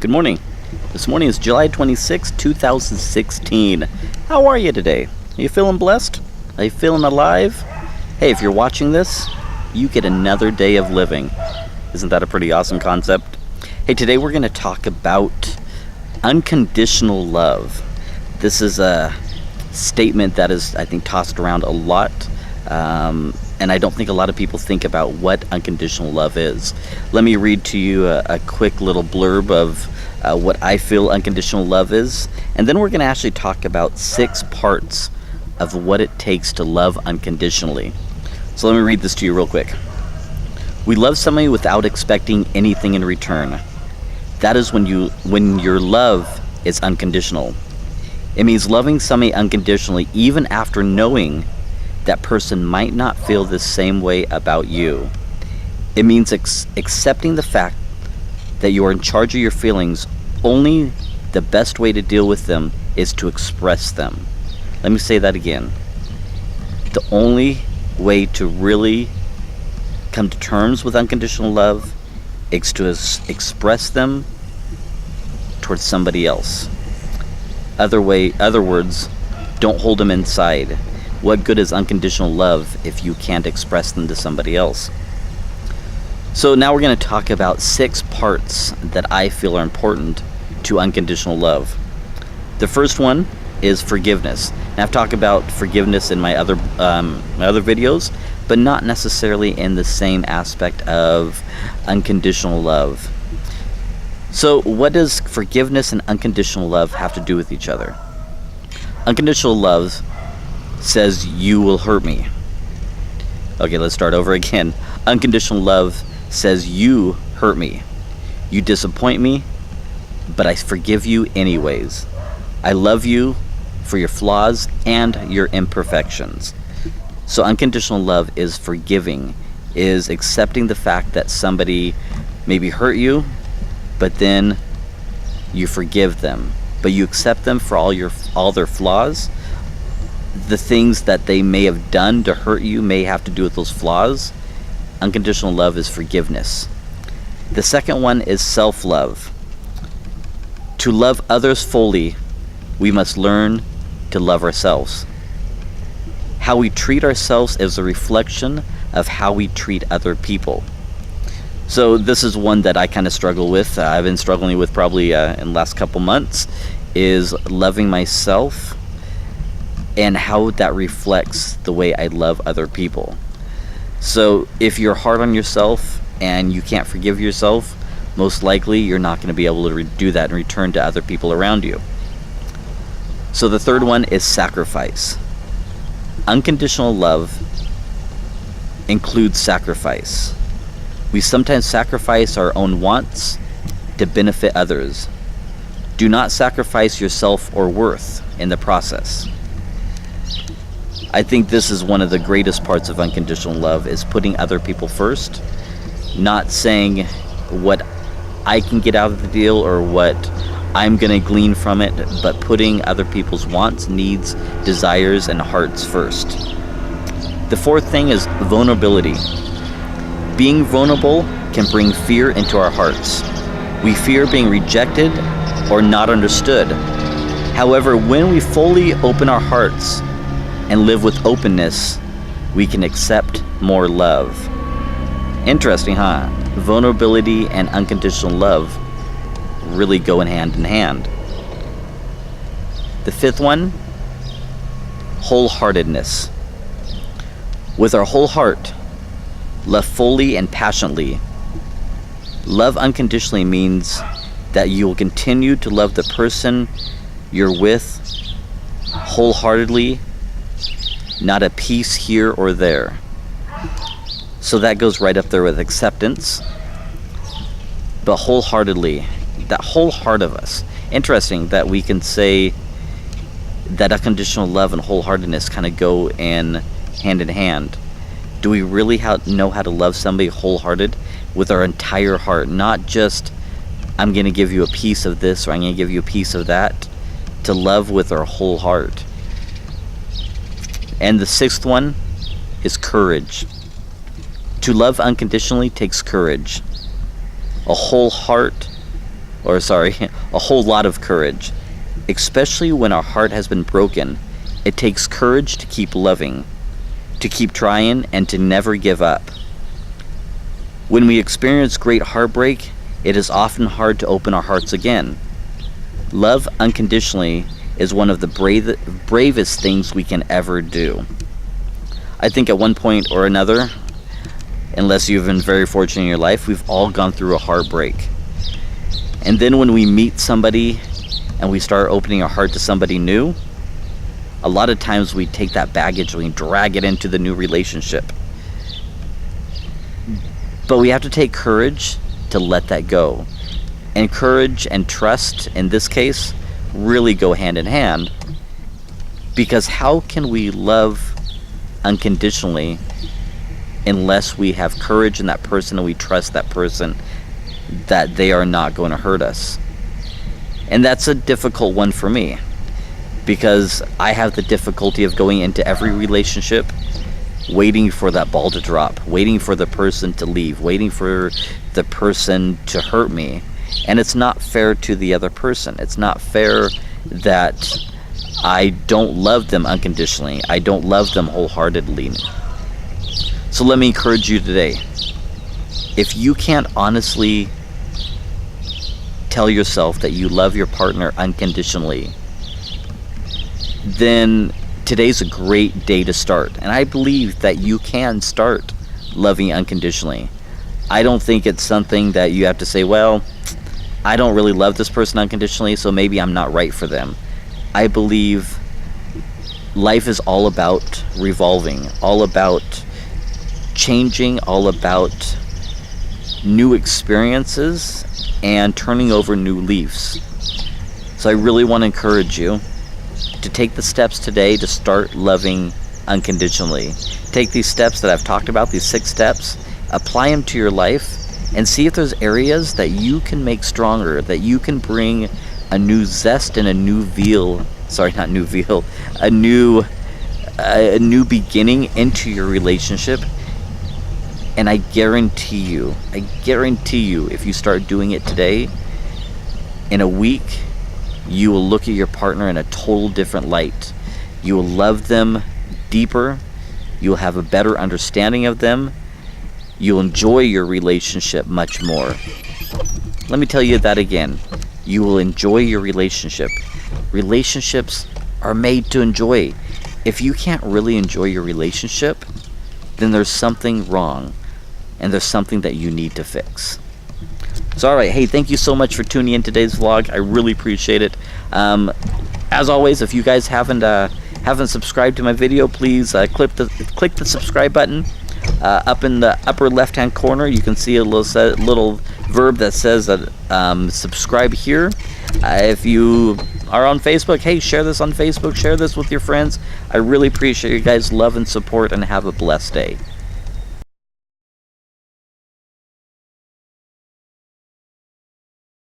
Good morning. This morning is July 26, 2016. How are you today? Are you feeling blessed? Are you feeling alive? Hey, if you're watching this, you get another day of living. Isn't that a pretty awesome concept? Hey, today we're going to talk about unconditional love. This is a statement that is, I think, tossed around a lot. And I don't think a lot of people think about what unconditional love is. Let me read to you a quick little blurb of what I feel unconditional love is. And then we're going to actually talk about 6 parts of what it takes to love unconditionally. So let me read this to you real quick. We love somebody without expecting anything in return. That is when your love is unconditional. It means loving somebody unconditionally even after knowing that person might not feel the same way about you. It means accepting the fact that you are in charge of your feelings. Only the best way to deal with them is to express them. Let me say that again. The only way to really come to terms with unconditional love is to express them towards somebody else. Other words, don't hold them inside. What good is unconditional love if you can't express them to somebody else? So now we're going to talk about 6 parts that I feel are important to unconditional love. The first one is forgiveness. And I've talked about forgiveness in my other videos, but not necessarily in the same aspect of unconditional love. So what does forgiveness and unconditional love have to do with each other? Unconditional love says you will hurt me. Okay, let's start over again. Unconditional love says you hurt me. You disappoint me, but I forgive you anyways. I love you for your flaws and your imperfections. So unconditional love is forgiving, is accepting the fact that somebody maybe hurt you, but then you forgive them, but you accept them for all their flaws. The things that they may have done to hurt you may have to do with those flaws. Unconditional love is forgiveness. The second one is self-love. To love others fully, we must learn to love ourselves. How we treat ourselves is a reflection of how we treat other people. So this is one that I kind of struggle with. I've been struggling with probably in the last couple months, is loving myself and how that reflects the way I love other people. So if you're hard on yourself and you can't forgive yourself, most likely you're not going to be able to do that in return to other people around you. So the third one is sacrifice. Unconditional love includes sacrifice. We sometimes sacrifice our own wants to benefit others. Do not sacrifice yourself or worth in the process. I think this is one of the greatest parts of unconditional love, is putting other people first, not saying what I can get out of the deal or what I'm going to glean from it, but putting other people's wants, needs, desires, and hearts first. The fourth thing is vulnerability. Being vulnerable can bring fear into our hearts. We fear being rejected or not understood. However, when we fully open our hearts and live with openness, we can accept more love. Interesting, huh? Vulnerability and unconditional love really go in hand. The fifth one, wholeheartedness. With our whole heart, love fully and passionately. Love unconditionally means that you will continue to love the person you're with wholeheartedly, not a piece here or there. So that goes right up there with acceptance, but wholeheartedly, that whole heart of us. Interesting that we can say that unconditional love and wholeheartedness kind of go in hand. Do we really know how to love somebody wholehearted with our entire heart? Not just, I'm going to give you a piece of this or I'm going to give you a piece of that. To love with our whole heart. And the sixth one is courage. To love unconditionally takes courage. A whole heart or sorry, a whole lot of courage. Especially when our heart has been broken, it takes courage to keep loving, to keep trying, and to never give up. When we experience great heartbreak, it is often hard to open our hearts again. Love unconditionally is one of the bravest things we can ever do. I think at one point or another, unless you've been very fortunate in your life, we've all gone through a heartbreak. And then when we meet somebody and we start opening our heart to somebody new, a lot of times we take that baggage and we drag it into the new relationship. But we have to take courage to let that go. And courage and trust, in this case, really go hand in hand. Because how can we love unconditionally unless we have courage in that person and we trust that person that they are not going to hurt us? And that's a difficult one for me, because I have the difficulty of going into every relationship waiting for that ball to drop, waiting for the person to leave, waiting for the person to hurt me. And it's not fair to the other person. It's not fair that I don't love them unconditionally. I don't love them wholeheartedly. So let me encourage you today. If you can't honestly tell yourself that you love your partner unconditionally, then today's a great day to start. And I believe that you can start loving unconditionally. I don't think it's something that you have to say, well, I don't really love this person unconditionally, so maybe I'm not right for them. I believe life is all about revolving, all about changing, all about new experiences and turning over new leaves. So I really want to encourage you to take the steps today to start loving unconditionally. Take these steps that I've talked about, these 6 steps, apply them to your life, and see if there's areas that you can make stronger, that you can bring a new zest and a new beginning into your relationship. And I guarantee you, if you start doing it today, in a week, you will look at your partner in a total different light. You will love them deeper. You'll have a better understanding of them. You'll enjoy your relationship much more. Let me tell you that again. You will enjoy your relationship. Relationships are made to enjoy. If you can't really enjoy your relationship, then there's something wrong, and there's something that you need to fix. So alright, hey, thank you so much for tuning in today's vlog. I really appreciate it. As always, if you guys haven't subscribed to my video, please click the subscribe button. Up in the upper left hand corner, you can see a little verb that says subscribe here. If you are on Facebook, hey, share this on Facebook, share this with your friends. I really appreciate you guys' love and support, and have a blessed day.